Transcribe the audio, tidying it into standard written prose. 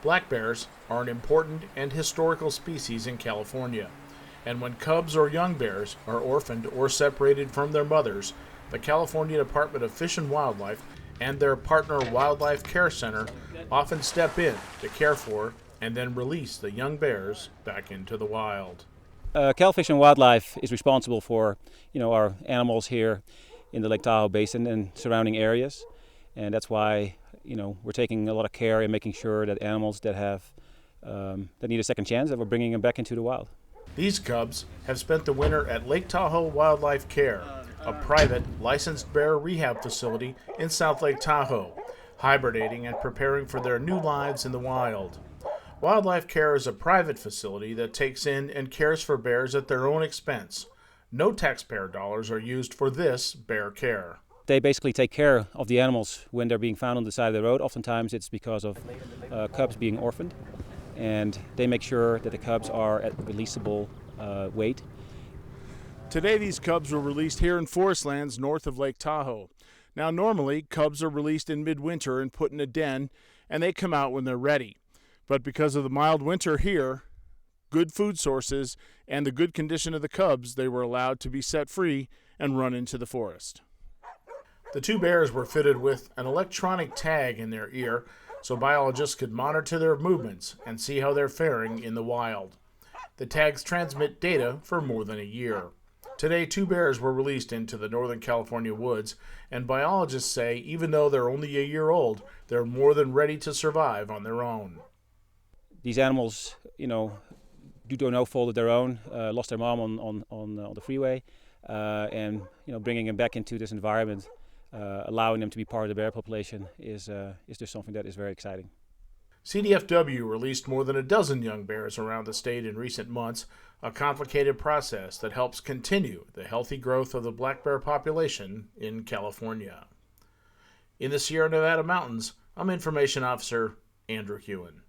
Black bears are an important and historical species in California, and when cubs or young bears are orphaned or separated from their mothers, the California Department of Fish and Wildlife and their partner Wildlife Care Center often step in to care for and then release the young bears back into the wild. Cal Fish and Wildlife is responsible for, our animals here in the Lake Tahoe Basin and surrounding areas, and that's why, we're taking a lot of care in making sure that animals that need a second chance, that we're bringing them back into the wild. These cubs have spent the winter at Lake Tahoe Wildlife Care, a private licensed bear rehab facility in South Lake Tahoe, hibernating and preparing for their new lives in the wild. Wildlife Care is a private facility that takes in and cares for bears at their own expense. No taxpayer dollars are used for this bear care. They basically take care of the animals when they're being found on the side of the road. Oftentimes it's because of cubs being orphaned, and they make sure that the cubs are at releasable weight. Today these cubs were released here in forest lands north of Lake Tahoe. Now normally cubs are released in midwinter and put in a den, and they come out when they're ready. But because of the mild winter here, good food sources, and the good condition of the cubs, they were allowed to be set free and run into the forest. The two bears were fitted with an electronic tag in their ear so biologists could monitor their movements and see how they're faring in the wild. The tags transmit data for more than a year. Today, two bears were released into the Northern California woods, and biologists say even though they're only a year old, they're more than ready to survive on their own. These animals, due to no fault of their own, lost their mom on the freeway, and bringing them back into this environment, allowing them to be part of the bear population is just something that is very exciting. CDFW released more than a dozen young bears around the state in recent months, a complicated process that helps continue the healthy growth of the black bear population in California. In the Sierra Nevada mountains, I'm Information Officer Andrew Hewen.